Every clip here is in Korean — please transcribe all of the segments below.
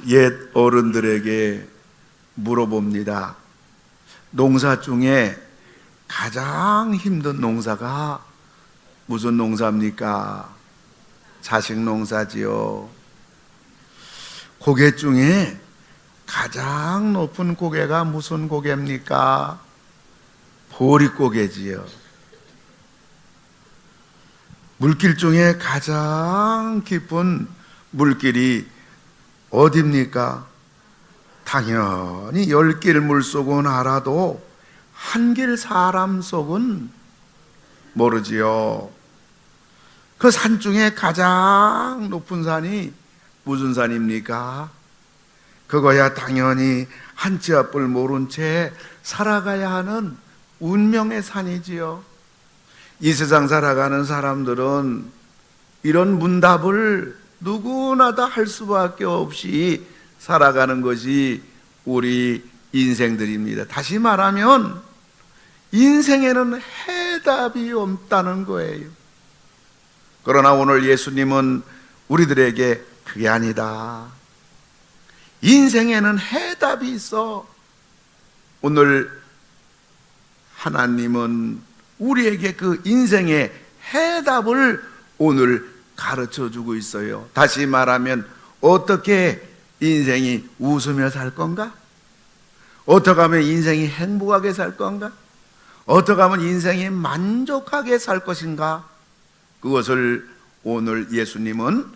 옛 어른들에게 물어봅니다. 농사 중에 가장 힘든 농사가 무슨 농사입니까? 자식 농사지요. 고개 중에 가장 높은 고개가 무슨 고개입니까? 보릿고개지요. 물길 중에 가장 깊은 물길이 어디입니까? 당연히 10길 물속은 알아도 한 길 사람 속은 모르지요. 그 산 중에 가장 높은 산이 무슨 산입니까? 그거야 당연히 한 치 앞을 모른 채 살아가야 하는 운명의 산이지요. 이 세상 살아가는 사람들은 이런 문답을 누구나 다 할 수밖에 없이 살아가는 것이 우리 인생들입니다. 다시 말하면 인생에는 해답이 없다는 거예요. 그러나 오늘 예수님은 우리들에게 그게 아니다. 인생에는 해답이 있어. 오늘 하나님은 우리에게 그 인생의 해답을 오늘 가르쳐 주고 있어요. 다시 말하면 어떻게 인생이 웃으며 살 건가? 어떻게 하면 인생이 행복하게 살 건가? 어떻게 하면 인생이 만족하게 살 것인가? 그것을 오늘 예수님은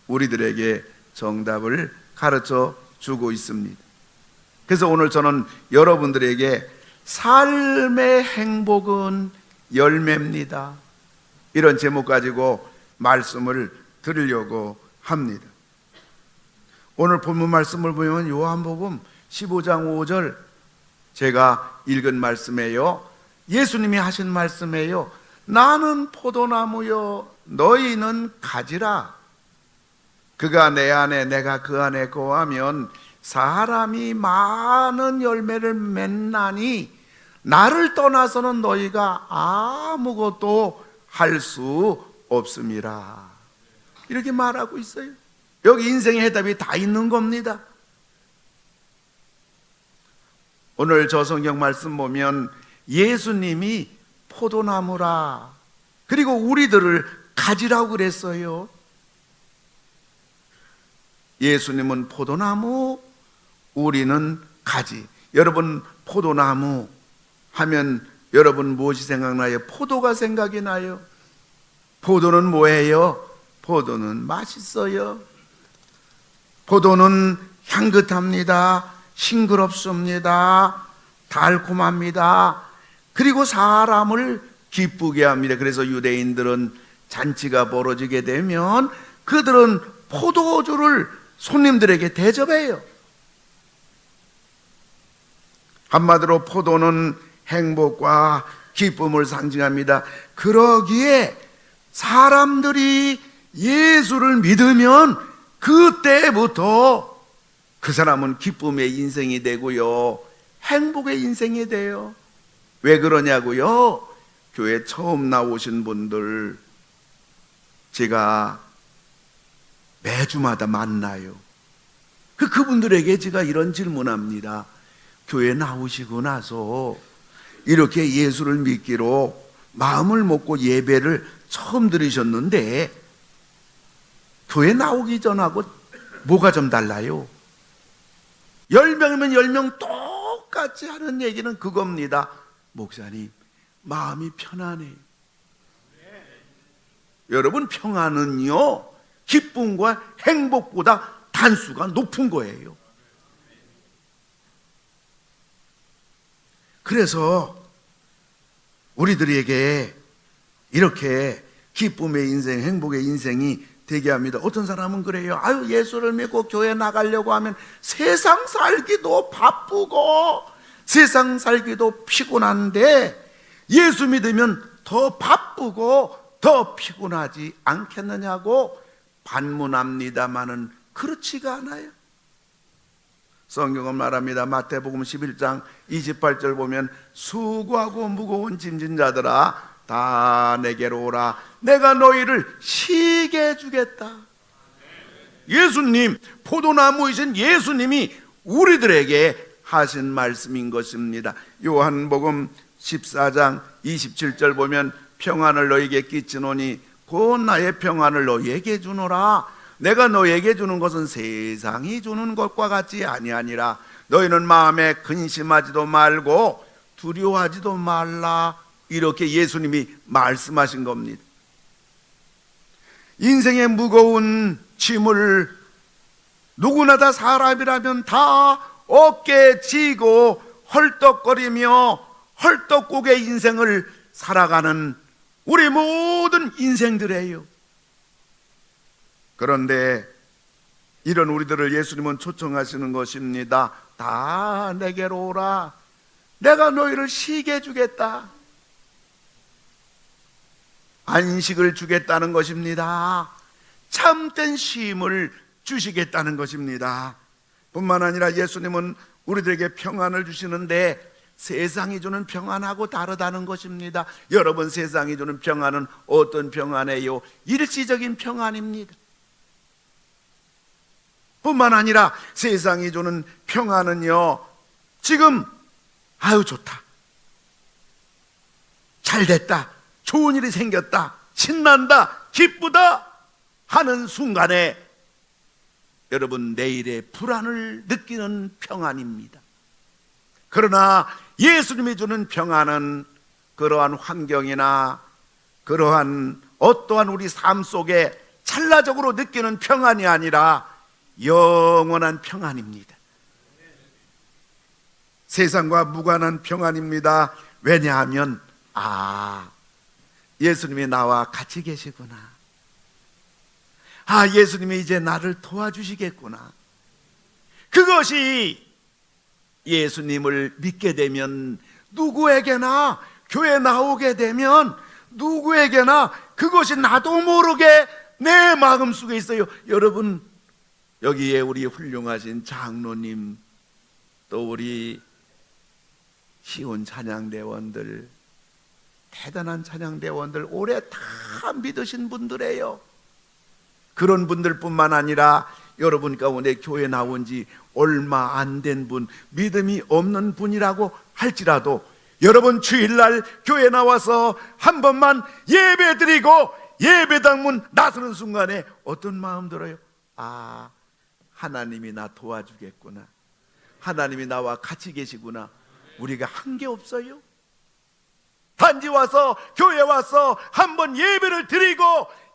우리들에게 정답을 가르쳐 주고 있습니다. 그래서 오늘 저는 여러분들에게 삶의 행복은 열매입니다, 이런 제목 가지고 말씀을 드리려고 합니다. 오늘 본문 말씀을 보면 요한복음 15장 5절 제가 읽은 말씀이에요. 예수님이 하신 말씀이에요. 나는 포도나무요 너희는 가지라. 그가 내 안에 내가 그 안에 거하면 사람이 많은 열매를 맺나니 나를 떠나서는 너희가 아무것도 할 수 없음이라. 이렇게 말하고 있어요. 여기 인생의 해답이 다 있는 겁니다. 오늘 저 성경 말씀 보면 예수님이 포도나무라, 그리고 우리들을 가지라고 그랬어요. 예수님은 포도나무, 우리는 가지. 여러분, 포도나무 하면 여러분 무엇이 생각나요? 포도가 생각이 나요. 포도는 뭐예요? 포도는 맛있어요. 포도는 향긋합니다. 싱그럽습니다. 달콤합니다. 그리고 사람을 기쁘게 합니다. 그래서 유대인들은 잔치가 벌어지게 되면 그들은 포도주를 손님들에게 대접해요. 한마디로 포도는 행복과 기쁨을 상징합니다. 그러기에 사람들이 예수를 믿으면 그때부터 그 사람은 기쁨의 인생이 되고요, 행복의 인생이 돼요. 왜 그러냐고요? 교회 처음 나오신 분들 제가 매주마다 만나요. 그분들에게 제가 이런 질문합니다. 교회 나오시고 나서 이렇게 예수를 믿기로 마음을 먹고 예배를 처음 들으셨는데 교회 나오기 전하고 뭐가 좀 달라요? 10명이면 10명 똑같이 하는 얘기는 그겁니다. 목사님, 마음이 편안해요. 여러분, 평안은요 기쁨과 행복보다 단수가 높은 거예요. 그래서 우리들에게 이렇게 기쁨의 인생, 행복의 인생이 되게 합니다. 어떤 사람은 그래요. 아유, 예수를 믿고 교회 나가려고 하면 세상 살기도 바쁘고 세상 살기도 피곤한데 예수 믿으면 더 바쁘고 더 피곤하지 않겠느냐고 반문합니다마는 그렇지가 않아요. 성경은 말합니다. 마태복음 11장 28절 보면 수고하고 무거운 짐진 자들아 다 내게로 오라. 내가 너희를 쉬게 해주겠다. 예수님, 포도나무이신 예수님이 우리들에게 하신 말씀인 것입니다. 요한복음 14장 27절 보면 평안을 너에게 끼치노니 곧 나의 평안을 너에게 주노라. 내가 너에게 주는 것은 세상이 주는 것과 같지 아니하니라. 너희는 마음에 근심하지도 말고 두려워하지도 말라. 이렇게 예수님이 말씀하신 겁니다. 인생의 무거운 짐을 누구나 다 사람이라면 다 어깨에 지고 헐떡거리며 헐떡고개 인생을 살아가는 우리 모든 인생들이에요. 그런데 이런 우리들을 예수님은 초청하시는 것입니다. 다 내게로 오라. 내가 너희를 쉬게 해주겠다. 안식을 주겠다는 것입니다. 참된 쉼을 주시겠다는 것입니다. 뿐만 아니라 예수님은 우리들에게 평안을 주시는데 세상이 주는 평안하고 다르다는 것입니다. 여러분, 세상이 주는 평안은 어떤 평안이에요? 일시적인 평안입니다. 뿐만 아니라 세상이 주는 평안은요, 지금 아유 좋다, 잘 됐다, 좋은 일이 생겼다, 신난다, 기쁘다 하는 순간에 여러분 내일의 불안을 느끼는 평안입니다. 그러나 예수님이 주는 평안은 그러한 환경이나 그러한 어떠한 우리 삶 속에 찰나적으로 느끼는 평안이 아니라 영원한 평안입니다. 세상과 무관한 평안입니다. 왜냐하면 예수님이 나와 같이 계시구나. 예수님이 이제 나를 도와주시겠구나. 그것이 예수님을 믿게 되면 누구에게나, 교회 나오게 되면 누구에게나 그것이 나도 모르게 내 마음속에 있어요. 여러분, 여기에 우리 훌륭하신 장로님, 또 우리 시온 찬양대원들, 대단한 찬양대원들, 오래 다 믿으신 분들이에요. 그런 분들뿐만 아니라 여러분 가운데 교회 나온 지 얼마 안 된 분, 믿음이 없는 분이라고 할지라도 여러분 주일날 교회 나와서 한 번만 예배 드리고 예배당 문 나서는 순간에 어떤 마음 들어요? 하나님이 나 도와주겠구나, 하나님이 나와 같이 계시구나. 우리가 한 게 없어요. 단지 와서 교회 와서 한번 예배를 드리고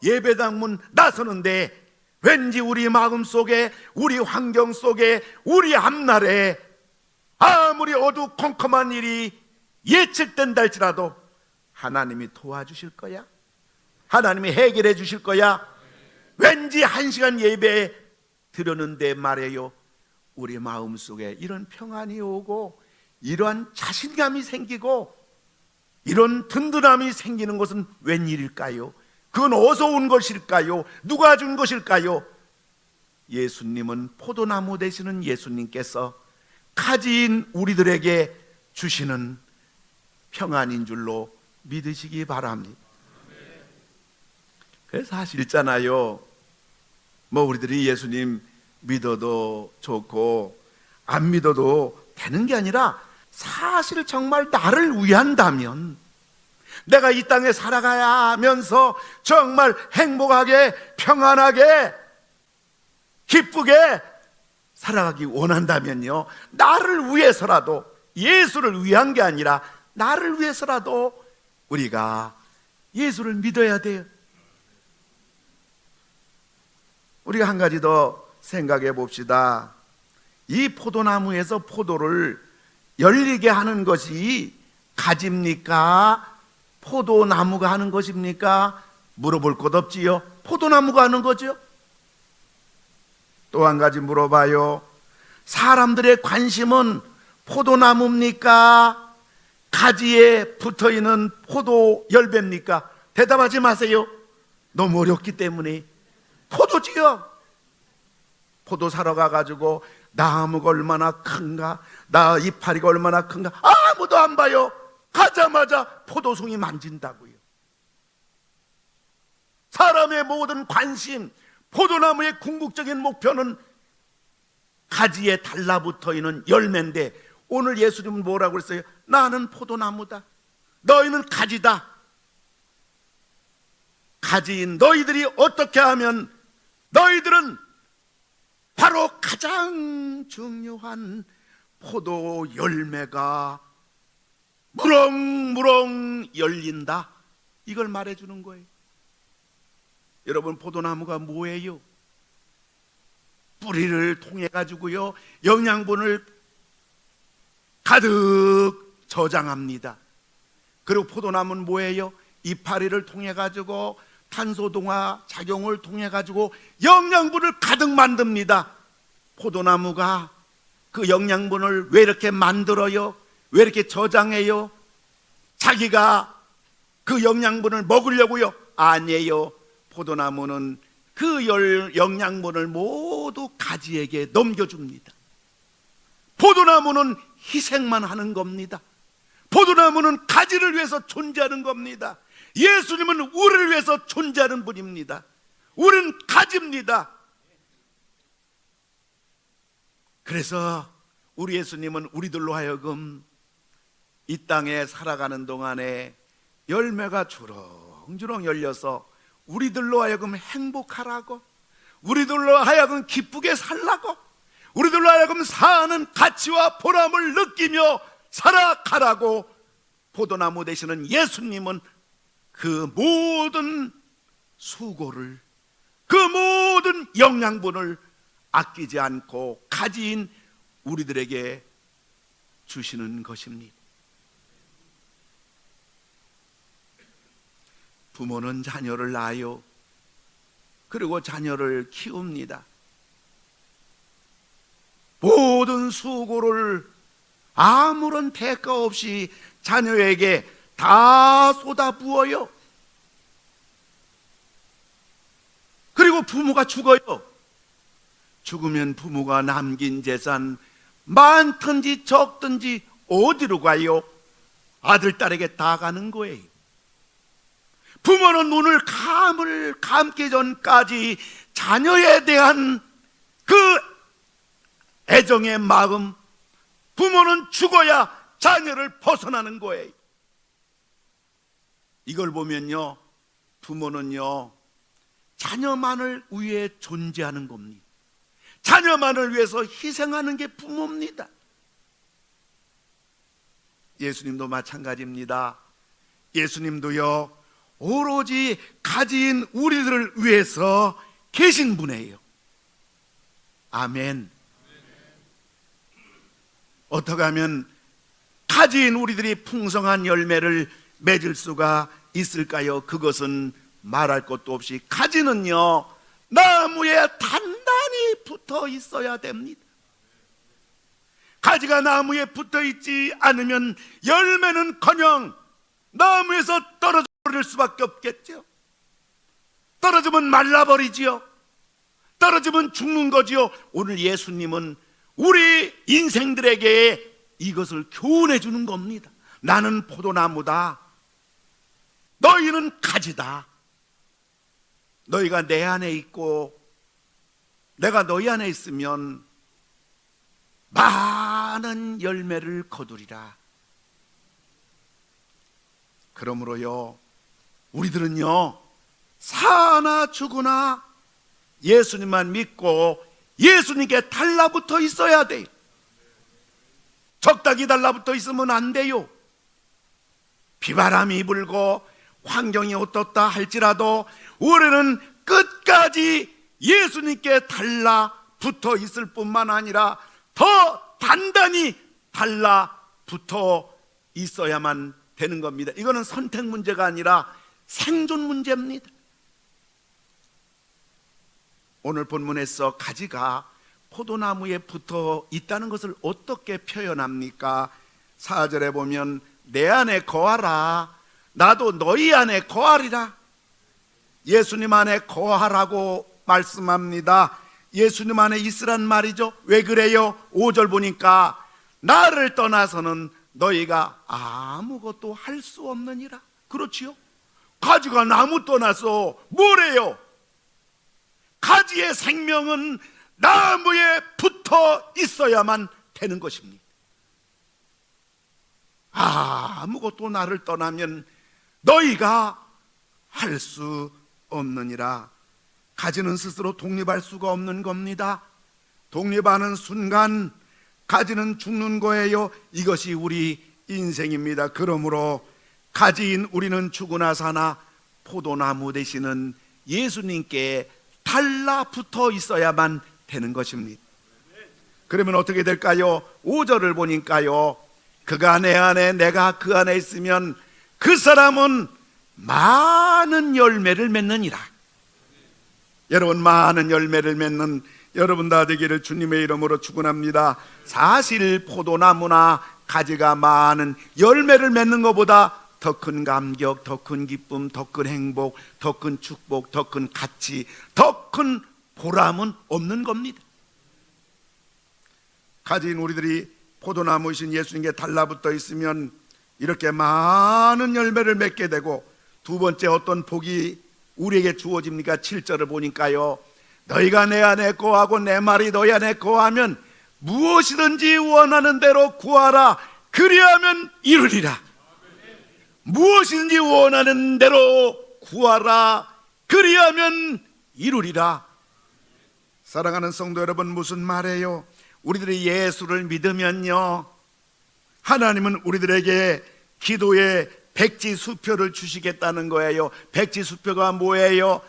예배당 문 나서는데 왠지 우리 마음 속에, 우리 환경 속에, 우리 앞날에 아무리 어두컴컴한 일이 예측된다 할지라도 하나님이 도와주실 거야? 하나님이 해결해 주실 거야? 왠지 1시간 예배 드렸는데 말이에요, 우리 마음 속에 이런 평안이 오고 이러한 자신감이 생기고 이런 든든함이 생기는 것은 웬일일까요? 그건 어디서 온 것일까요? 누가 준 것일까요? 예수님은 포도나무 되시는 예수님께서 가지인 우리들에게 주시는 평안인 줄로 믿으시기 바랍니다. 그래서 사실 있잖아요, 우리들이 예수님 믿어도 좋고 안 믿어도 되는 게 아니라 사실 정말 나를 위한다면, 내가 이 땅에 살아가면서 정말 행복하게, 평안하게, 기쁘게 살아가기 원한다면요, 나를 위해서라도, 예수를 위한 게 아니라 나를 위해서라도 우리가 예수를 믿어야 돼요. 우리가 한 가지 더 생각해 봅시다. 이 포도나무에서 포도를 열리게 하는 것이 가지입니까? 포도나무가 하는 것입니까? 물어볼 것 없지요. 포도나무가 하는 거죠. 또 한 가지 물어봐요. 사람들의 관심은 포도나무입니까? 가지에 붙어있는 포도 열매입니까? 대답하지 마세요. 너무 어렵기 때문에. 포도지요. 포도 사러 가가지고 나무가 얼마나 큰가, 나 이파리가 얼마나 큰가 아무도 안 봐요. 가자마자 포도송이 만진다고요. 사람의 모든 관심, 포도나무의 궁극적인 목표는 가지에 달라붙어 있는 열매인데, 오늘 예수님은 뭐라고 그랬어요? 나는 포도나무다, 너희는 가지다. 가지인 너희들이 어떻게 하면 너희들은 바로 가장 중요한 포도 열매가 무럭무럭 열린다, 이걸 말해주는 거예요. 여러분, 포도나무가 뭐예요? 뿌리를 통해 가지고요, 영양분을 가득 저장합니다. 그리고 포도나무는 뭐예요? 이파리를 통해 가지고 탄소동화 작용을 통해 가지고 영양분을 가득 만듭니다. 포도나무가 그 영양분을 왜 이렇게 만들어요? 왜 이렇게 저장해요? 자기가 그 영양분을 먹으려고요? 아니에요. 포도나무는 그 영양분을 모두 가지에게 넘겨줍니다. 포도나무는 희생만 하는 겁니다. 포도나무는 가지를 위해서 존재하는 겁니다. 예수님은 우리를 위해서 존재하는 분입니다. 우리는 가지입니다. 그래서 우리 예수님은 우리들로 하여금 이 땅에 살아가는 동안에 열매가 주렁주렁 열려서 우리들로 하여금 행복하라고, 우리들로 하여금 기쁘게 살라고, 우리들로 하여금 사는 가치와 보람을 느끼며 살아가라고 포도나무 되시는 예수님은 그 모든 수고를, 그 모든 영양분을 아끼지 않고 가지인 우리들에게 주시는 것입니다. 부모는 자녀를 낳아요. 그리고 자녀를 키웁니다. 모든 수고를 아무런 대가 없이 자녀에게 다 쏟아부어요. 그리고 부모가 죽어요. 죽으면 부모가 남긴 재산 많든지 적든지 어디로 가요? 아들, 딸에게 다 가는 거예요. 부모는 눈을 감기 전까지 자녀에 대한 그 애정의 마음, 부모는 죽어야 자녀를 벗어나는 거예요. 이걸 보면요, 부모는요 자녀만을 위해 존재하는 겁니다. 자녀만을 위해서 희생하는 게 부모입니다. 예수님도 마찬가지입니다. 예수님도요 오로지 가지인 우리들을 위해서 계신 분이에요. 아멘. 어떻게 하면 가지인 우리들이 풍성한 열매를 맺을 수가 있을까요? 그것은 말할 것도 없이 가지는요 나무에 단단히 붙어 있어야 됩니다. 가지가 나무에 붙어 있지 않으면 열매는커녕 나무에서 떨어져 버릴 수밖에 없겠죠. 떨어지면 말라버리지요. 떨어지면 죽는 거지요. 오늘 예수님은 우리 인생들에게 이것을 교훈해 주는 겁니다. 나는 포도나무다, 너희는 가지다. 너희가 내 안에 있고 내가 너희 안에 있으면 많은 열매를 거두리라. 그러므로요 우리들은요 사나 죽으나 예수님만 믿고 예수님께 달라붙어 있어야 돼요. 적당히 달라붙어 있으면 안 돼요. 비바람이 불고 환경이 어떻다 할지라도 우리는 끝까지 예수님께 달라붙어 있을 뿐만 아니라 더 단단히 달라붙어 있어야만 되는 겁니다. 이거는 선택 문제가 아니라 생존 문제입니다. 오늘 본문에서 가지가 포도나무에 붙어 있다는 것을 어떻게 표현합니까? 4절에 보면 내 안에 거하라, 나도 너희 안에 거하리라. 예수님 안에 거하라고 말씀합니다. 예수님 안에 있으란 말이죠. 왜 그래요? 5절 보니까 나를 떠나서는 너희가 아무것도 할 수 없느니라. 그렇지요? 가지가 나무 떠나서 뭐래요? 가지의 생명은 나무에 붙어 있어야만 되는 것입니다. 아무것도 나를 떠나면 너희가 할 수 없느니라. 가지는 스스로 독립할 수가 없는 겁니다. 독립하는 순간 가지는 죽는 거예요. 이것이 우리 인생입니다. 그러므로 가지인 우리는 죽으나 사나 포도나무 되시는 예수님께 달라붙어 있어야만 되는 것입니다. 그러면 어떻게 될까요? 5절을 보니까요, 그가 내 안에 내가 그 안에 있으면 그 사람은 많은 열매를 맺느니라. 여러분, 많은 열매를 맺는 여러분 다 되기를 주님의 이름으로 축원합니다. 사실 포도나무나 가지가 많은 열매를 맺는 것보다 더 큰 감격, 더 큰 기쁨, 더 큰 행복, 더 큰 축복, 더 큰 가치, 더 큰 보람은 없는 겁니다. 가지인 우리들이 포도나무이신 예수님께 달라붙어 있으면 이렇게 많은 열매를 맺게 되고, 두 번째 어떤 복이 우리에게 주어집니까? 7절을 보니까요, 너희가 내 안에 거하고 내 말이 너희 안에 거하면 무엇이든지 원하는 대로 구하라. 그리하면 이루리라. 무엇이든지 원하는 대로 구하라. 그리하면 이루리라. 사랑하는 성도 여러분, 무슨 말이에요? 우리들이 예수를 믿으면요, 하나님은 우리들에게 기도의 백지수표를 주시겠다는 거예요. 백지수표가 뭐예요?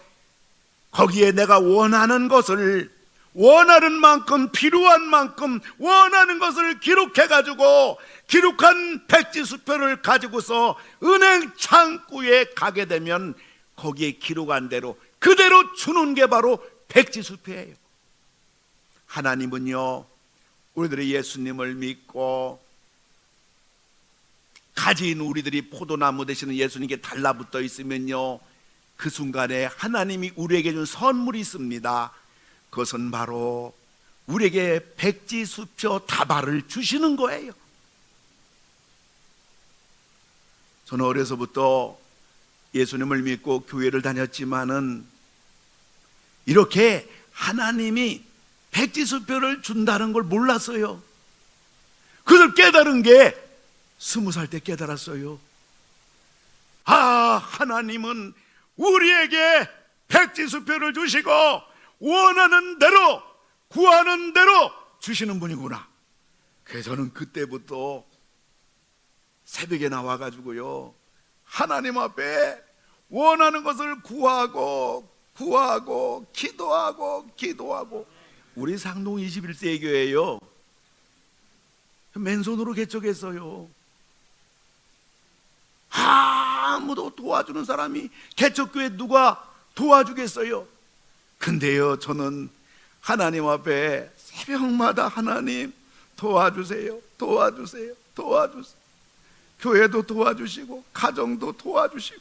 거기에 내가 원하는 것을, 원하는 만큼, 필요한 만큼 원하는 것을 기록해가지고, 기록한 백지수표를 가지고서 은행 창구에 가게 되면 거기에 기록한 대로 그대로 주는 게 바로 백지수표예요. 하나님은요, 우리들이 예수님을 믿고 가지인 우리들이 포도나무 되시는 예수님께 달라붙어 있으면요, 그 순간에 하나님이 우리에게 준 선물이 있습니다. 그것은 바로 우리에게 백지수표 다발을 주시는 거예요. 저는 어려서부터 예수님을 믿고 교회를 다녔지만은 이렇게 하나님이 백지수표를 준다는 걸 몰랐어요. 그걸 깨달은 게 20살 때 깨달았어요. 하나님은 우리에게 백지수표를 주시고 원하는 대로, 구하는 대로 주시는 분이구나. 그래서 저는 그때부터 새벽에 나와가지고요, 하나님 앞에 원하는 것을 구하고 기도하고. 우리 상동 21세 교회예요, 맨손으로 개척했어요. 아무도 도와주는 사람이, 개척교회 누가 도와주겠어요? 근데요, 저는 하나님 앞에 새벽마다 하나님 도와주세요. 교회도 도와주시고 가정도 도와주시고,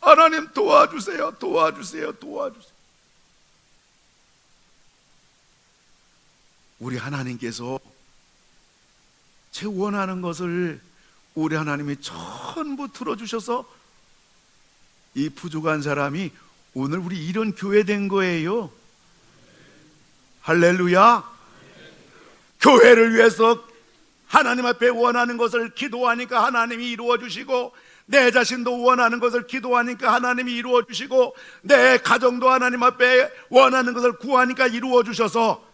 하나님 도와주세요. 우리 하나님께서 제 원하는 것을 우리 하나님이 전부 들어주셔서 이 부족한 사람이 오늘 우리 이런 교회 된 거예요. 할렐루야. 교회를 위해서 하나님 앞에 원하는 것을 기도하니까 하나님이 이루어주시고, 내 자신도 원하는 것을 기도하니까 하나님이 이루어주시고, 내 가정도 하나님 앞에 원하는 것을 구하니까 이루어주셔서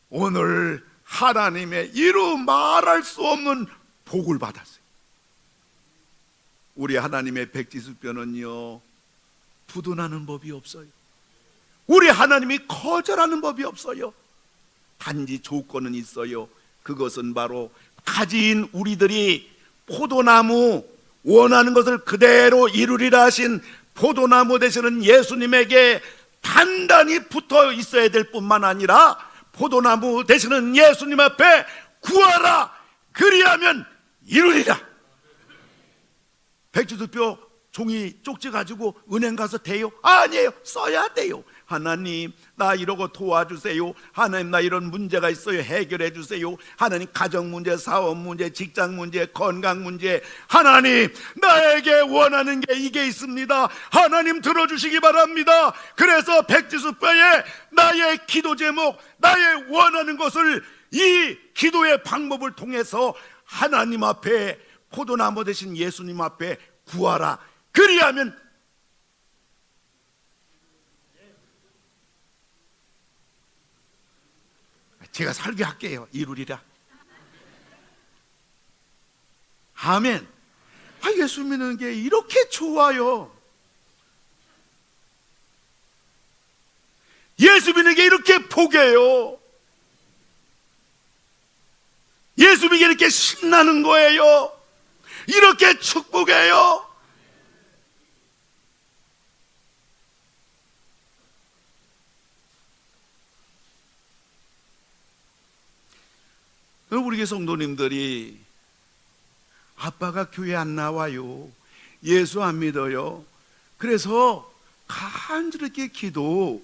오늘 하나님의 이루 말할 수 없는 복을 받았어요. 우리 하나님의 백지수표는요, 부도나는 법이 없어요. 우리 하나님이 거절하는 법이 없어요. 단지 조건은 있어요. 그것은 바로 가지인 우리들이 포도나무, 원하는 것을 그대로 이루리라 하신 포도나무 되시는 예수님에게 단단히 붙어 있어야 될 뿐만 아니라, 포도나무 되시는 예수님 앞에 구하라. 그리하면 이루리라. 백지수표 종이 쪽지 가지고 은행 가서 대요? 아니에요. 써야 돼요. 하나님 나 이러고 도와주세요. 하나님 나 이런 문제가 있어요. 해결해 주세요. 하나님 가정 문제, 사업 문제, 직장 문제, 건강 문제, 하나님 나에게 원하는 게 이게 있습니다. 하나님 들어주시기 바랍니다. 그래서 백지수뼈에 나의 기도 제목, 나의 원하는 것을 이 기도의 방법을 통해서 하나님 앞에, 포도나무 되신 예수님 앞에 구하라. 그리하면 제가 설교할게요. 이루리라. 아멘. 예수 믿는 게 이렇게 좋아요. 예수 믿는 게 이렇게 복이에요. 예수 믿는 게 이렇게 신나는 거예요. 이렇게 축복해요. 우리 교회 성도님들이 아빠가 교회 안 나와요, 예수 안 믿어요, 그래서 간절하게 기도하는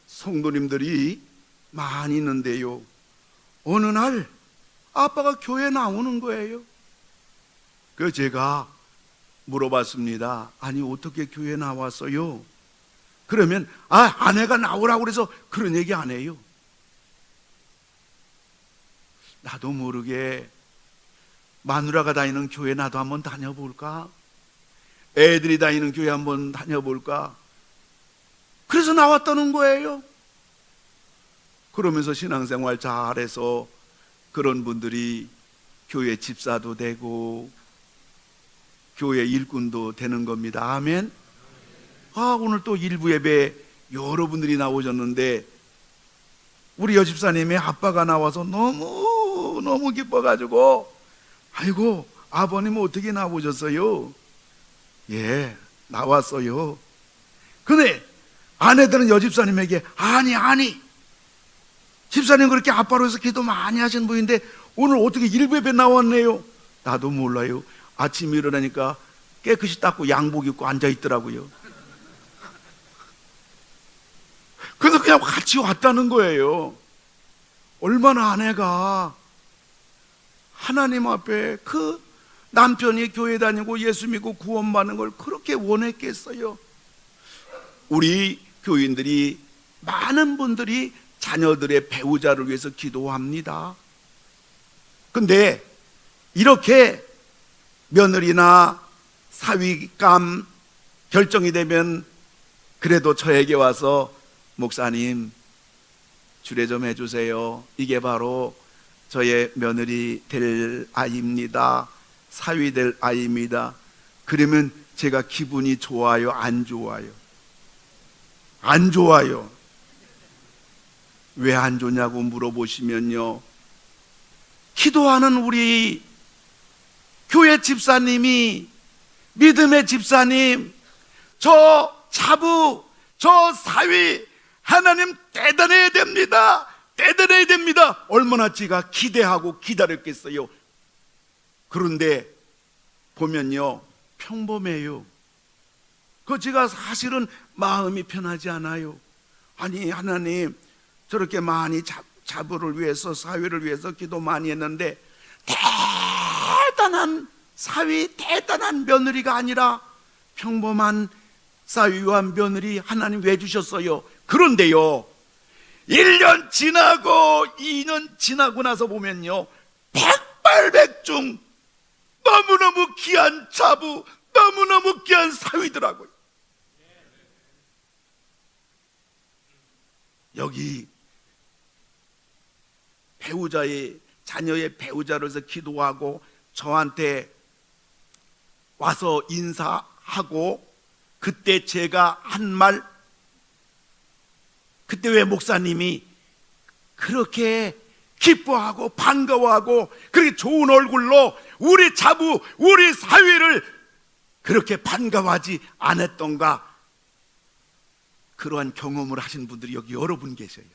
성도님들이 많이 있는데요, 어느 날 아빠가 교회 나오는 거예요. 그래서 제가 물어봤습니다. 아니 어떻게 교회 나왔어요? 그러면 아내가 나오라고 그래서 그런 얘기 안 해요. 나도 모르게 마누라가 다니는 교회 나도 한번 다녀볼까? 애들이 다니는 교회 한번 다녀볼까? 그래서 나왔다는 거예요. 그러면서 신앙생활 잘해서 그런 분들이 교회 집사도 되고 교회 일꾼도 되는 겁니다. 아멘. 오늘 또 일부 예배 여러분들이 나오셨는데 우리 여집사님의 아빠가 나와서 너무 기뻐가지고, 아이고 아버님 어떻게 나오셨어요? 예, 나왔어요. 근데 아내들은 여집사님에게 아니 집사님 그렇게 아빠로 해서 기도 많이 하신 분인데 오늘 어떻게 일부 예배 나왔네요? 나도 몰라요. 아침에 일어나니까 깨끗이 닦고 양복 입고 앉아있더라고요. 그래서 그냥 같이 왔다는 거예요. 얼마나 아내가 하나님 앞에 그 남편이 교회 다니고 예수 믿고 구원받는 걸 그렇게 원했겠어요. 우리 교인들이, 많은 분들이 자녀들의 배우자를 위해서 기도합니다. 근데 이렇게 며느리나 사위감 결정이 되면 그래도 저에게 와서 목사님 주례 좀 해주세요. 이게 바로 저의 며느리 될 아이입니다. 사위 될 아이입니다. 그러면 제가 기분이 좋아요? 안 좋아요? 안 좋아요. 왜 안 좋냐고 물어보시면요, 기도하는 우리 교회 집사님이, 믿음의 집사님, 저 자부, 저 사위, 하나님 대단해야 됩니다. 대단해야 됩니다. 얼마나 제가 기대하고 기다렸겠어요. 그런데 보면요, 평범해요. 제가 사실은 마음이 편하지 않아요. 아니 하나님, 저렇게 많이 자부를 위해서, 사위를 위해서 기도 많이 했는데 대단한 사위, 대단한 며느리가 아니라 평범한 사위와 며느리 하나님 왜 주셨어요? 그런데요, 1년 지나고 2년 지나고 나서 보면요, 백발백중 너무너무 귀한 자부, 너무너무 귀한 사위더라고요. 여기 배우자의, 자녀의 배우자로서 기도하고 저한테 와서 인사하고, 그때 제가 한 말, 그때 왜 목사님이 그렇게 기뻐하고 반가워하고 그렇게 좋은 얼굴로 우리 자부, 우리 사위를 그렇게 반가워하지 않았던가? 그러한 경험을 하신 분들이 여기 여러 분 계셔요.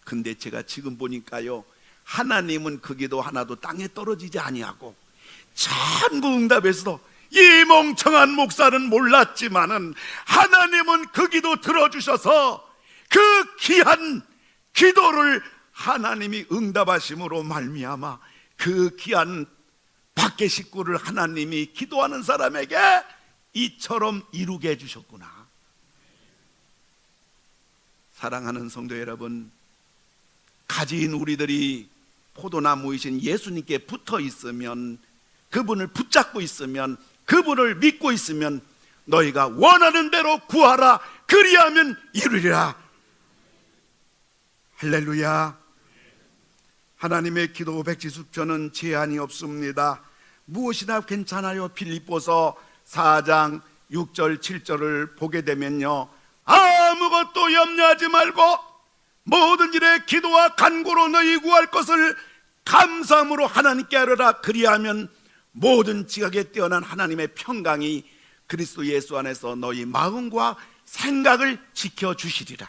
근데 제가 지금 보니까요, 하나님은 그 기도 하나도 땅에 떨어지지 아니하고 전부 응답해서 이 멍청한 목사는 몰랐지만은 하나님은 그 기도 들어주셔서 그 귀한 기도를 하나님이 응답하심으로 말미암아 그 귀한 밖의 식구를 하나님이 기도하는 사람에게 이처럼 이루게 해주셨구나. 사랑하는 성도 여러분, 가진 우리들이 포도나무이신 예수님께 붙어 있으면, 그분을 붙잡고 있으면, 그분을 믿고 있으면 너희가 원하는 대로 구하라, 그리하면 이루리라. 할렐루야. 하나님의 기도 백지수표는 제한이 없습니다. 무엇이나 괜찮아요. 빌립보서 4장 6절 7절을 보게 되면요, 아무것도 염려하지 말고 모든 일에 기도와 간구로 너희 구할 것을 감사함으로 하나님께 아뢰라. 그리하면 모든 지각에 뛰어난 하나님의 평강이 그리스도 예수 안에서 너희 마음과 생각을 지켜주시리라.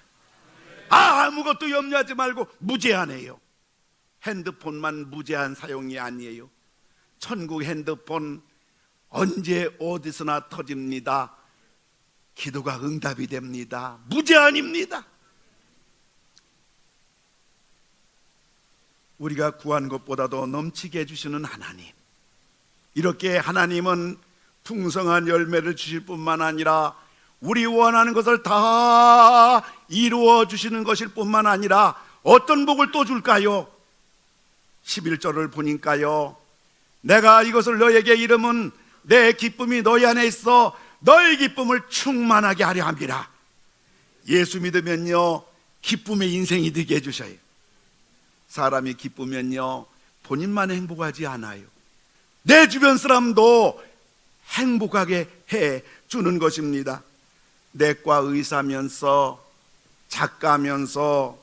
아무것도 염려하지 말고 무제한이에요. 핸드폰만 무제한 사용이 아니에요. 천국 핸드폰 언제 어디서나 터집니다. 기도가 응답이 됩니다. 무제한입니다. 우리가 구한 것보다도 넘치게 해주시는 하나님, 이렇게 하나님은 풍성한 열매를 주실 뿐만 아니라 우리 원하는 것을 다 이루어 주시는 것일 뿐만 아니라 어떤 복을 또 줄까요? 11절을 보니까요, 내가 이것을 너에게 이름은 내 기쁨이 너희 안에 있어 너희 기쁨을 충만하게 하려 함이라. 예수 믿으면요, 기쁨의 인생이 되게 해주셔요. 사람이 기쁘면요, 본인만 행복하지 않아요. 내 주변 사람도 행복하게 해 주는 것입니다. 내과 의사면서 작가면서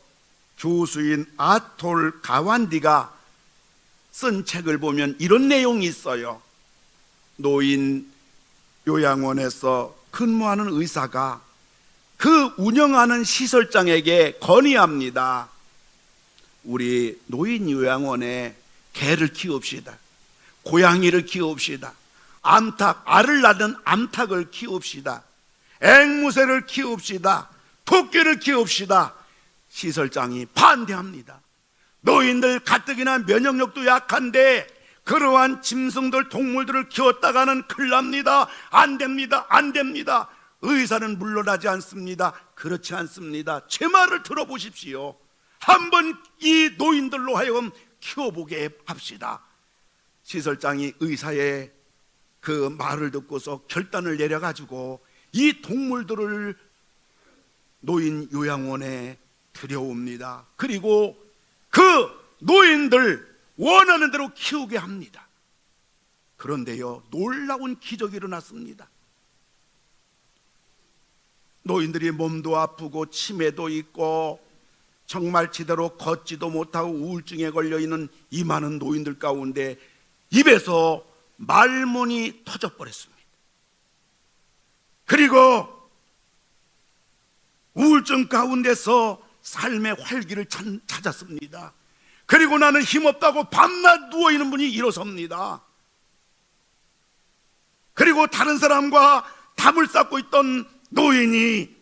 교수인 아톨 가완디가 쓴 책을 보면 이런 내용이 있어요. 노인 요양원에서 근무하는 의사가 그 운영하는 시설장에게 건의합니다. 우리 노인 요양원에 개를 키웁시다. 고양이를 키웁시다. 암탉, 알을 낳는 암탉을 키웁시다. 앵무새를 키웁시다. 토끼를 키웁시다. 시설장이 반대합니다. 노인들 가뜩이나 면역력도 약한데 그러한 짐승들, 동물들을 키웠다가는 큰일 납니다. 안 됩니다. 안 됩니다. 의사는 물러나지 않습니다. 그렇지 않습니다. 제 말을 들어보십시오. 한번 이 노인들로 하여금 키워보게 합시다. 시설장이 의사의 그 말을 듣고서 결단을 내려가지고 이 동물들을 노인 요양원에 들여옵니다. 그리고 그 노인들 원하는 대로 키우게 합니다. 그런데요, 놀라운 기적이 일어났습니다. 노인들이 몸도 아프고 치매도 있고 정말 제대로 걷지도 못하고 우울증에 걸려있는 이 많은 노인들 가운데 입에서 말문이 터져버렸습니다. 그리고 우울증 가운데서 삶의 활기를 찾았습니다. 그리고 나는 힘없다고 밤낮 누워있는 분이 일어섭니다. 그리고 다른 사람과 담을 쌓고 있던 노인이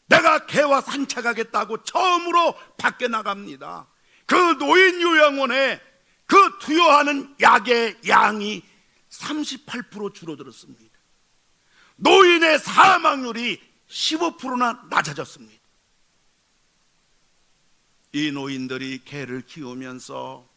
내가 개와 산책하겠다고 처음으로 밖에 나갑니다. 그 노인 요양원에 그 투여하는 약의 양이 38% 줄어들었습니다. 노인의 사망률이 15%나 낮아졌습니다. 이 노인들이 개를 키우면서,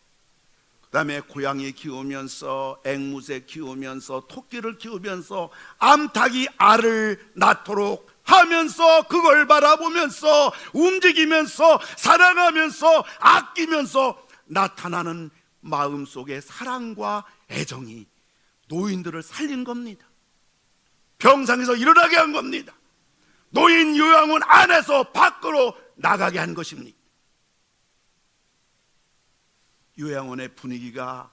그 다음에 고양이 키우면서, 앵무새 키우면서, 토끼를 키우면서, 암탉이 알을 낳도록 하면서, 그걸 바라보면서, 움직이면서, 사랑하면서, 아끼면서 나타나는 마음속의 사랑과 애정이 노인들을 살린 겁니다. 병상에서 일어나게 한 겁니다. 노인 요양원 안에서 밖으로 나가게 한 것입니다. 요양원의 분위기가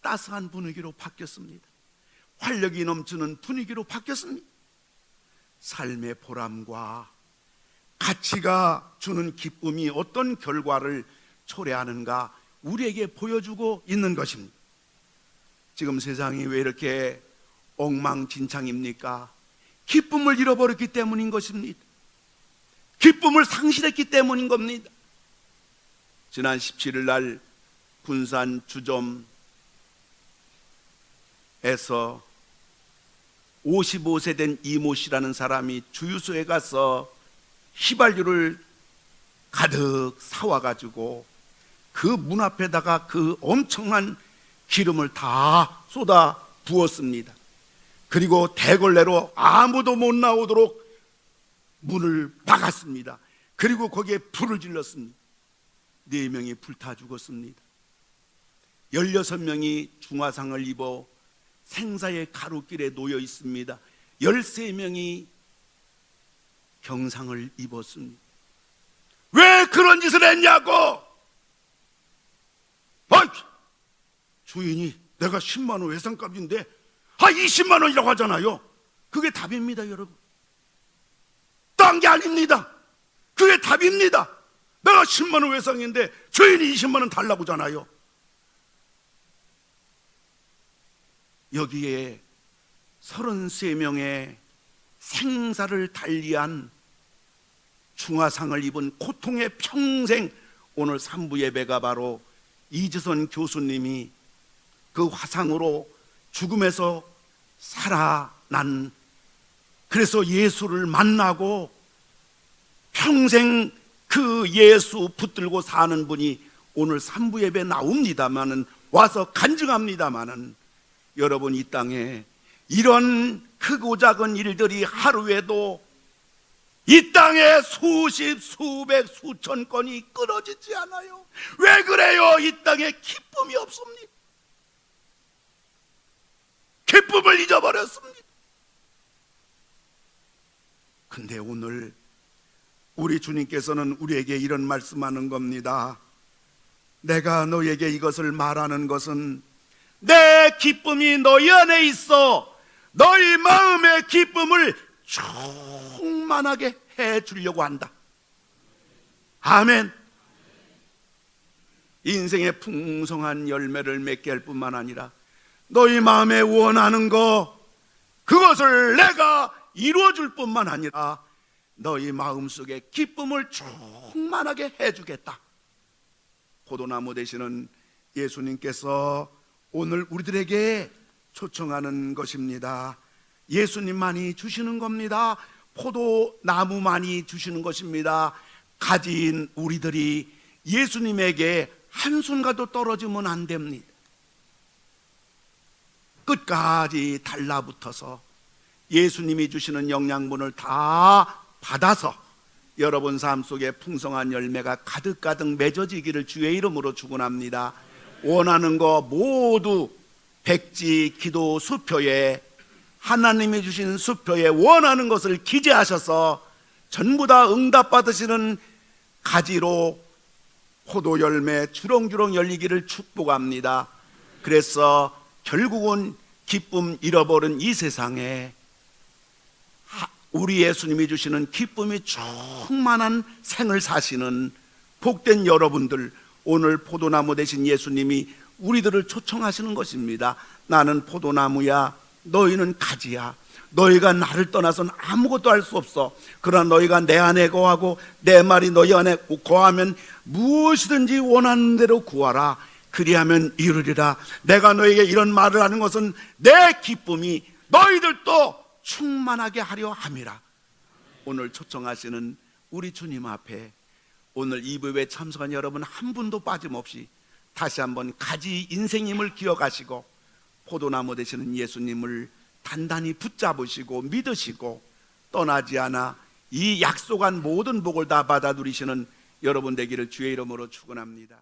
따스한 분위기로 바뀌었습니다. 활력이 넘치는 분위기로 바뀌었습니다. 삶의 보람과 가치가 주는 기쁨이 어떤 결과를 초래하는가 우리에게 보여주고 있는 것입니다. 지금 세상이 왜 이렇게 엉망진창입니까? 기쁨을 잃어버렸기 때문인 것입니다. 기쁨을 상실했기 때문인 겁니다. 지난 17일 날 군산 주점에서 55세 된 이모 씨라는 사람이 주유소에 가서 휘발유를 가득 사와가지고 그 문 앞에다가 그 엄청난 기름을 다 쏟아 부었습니다. 그리고 대걸레로 아무도 못 나오도록 문을 막았습니다. 그리고 거기에 불을 질렀습니다. 4명이 불타 죽었습니다. 16명이 중화상을 입어 생사의 가루길에 놓여 있습니다. 13명이 경상을 입었습니다. 왜 그런 짓을 했냐고! 주인이 내가 10만 원 외상값인데 20만 원이라고 하잖아요. 그게 답입니다, 여러분. 딴 게 아닙니다. 그게 답입니다. 내가 10만 원 외상인데 주인이 20만 원 달라고 하잖아요. 여기에 33명의 생사를 달리한 중화상을 입은 고통의 평생, 오늘 3부 예배가 바로 이지선 교수님이 그 화상으로 죽음에서 살아난, 그래서 예수를 만나고 평생 그 예수 붙들고 사는 분이 오늘 3부 예배 나옵니다마는, 와서 간증합니다마는, 여러분, 이 땅에 이런 크고 작은 일들이 하루에도 이 땅에 수십, 수백, 수천 건이 끊어지지 않아요. 왜 그래요? 이 땅에 기쁨이 없습니다. 기쁨을 잊어버렸습니다. 근데 오늘 우리 주님께서는 우리에게 이런 말씀하는 겁니다. 내가 너에게 이것을 말하는 것은 내 기쁨이 너희 안에 있어 너희 마음의 기쁨을 충만하게 해 주려고 한다. 아멘. 인생의 풍성한 열매를 맺게 할 뿐만 아니라 너희 마음에 원하는 거, 그것을 내가 이루어줄 뿐만 아니라 너희 마음속에 기쁨을 충만하게 해주겠다. 포도나무 되시는 예수님께서 오늘 우리들에게 초청하는 것입니다. 예수님만이 주시는 겁니다. 포도나무만이 주시는 것입니다. 가진 우리들이 예수님에게 한순간도 떨어지면 안 됩니다. 끝까지 달라붙어서 예수님이 주시는 영양분을 다 받아서 여러분 삶 속에 풍성한 열매가 가득가득 맺어지기를 주의 이름으로 축원합니다. 원하는 거 모두 백지 기도 수표에, 하나님이 주신 수표에 원하는 것을 기재하셔서 전부 다 응답받으시는 가지로 포도 열매 주렁주렁 열리기를 축복합니다. 그래서 결국은 기쁨 잃어버린 이 세상에 우리 예수님이 주시는 기쁨이 충만한 생을 사시는 복된 여러분들, 오늘 포도나무 되신 예수님이 우리들을 초청하시는 것입니다. 나는 포도나무야, 너희는 가지야. 너희가 나를 떠나서는 아무것도 할 수 없어. 그러나 너희가 내 안에 거하고 내 말이 너희 안에 거하면 무엇이든지 원하는 대로 구하라. 그리하면 이루리라. 내가 너에게 이런 말을 하는 것은 내 기쁨이 너희들도 충만하게 하려 함이라. 오늘 초청하시는 우리 주님 앞에 오늘 2부에 참석한 여러분 한 분도 빠짐없이 다시 한번 가지 인생임을 기억하시고 포도나무 되시는 예수님을 단단히 붙잡으시고 믿으시고 떠나지 않아 이 약속한 모든 복을 다 받아 누리시는 여러분 되기를 주의 이름으로 축원합니다.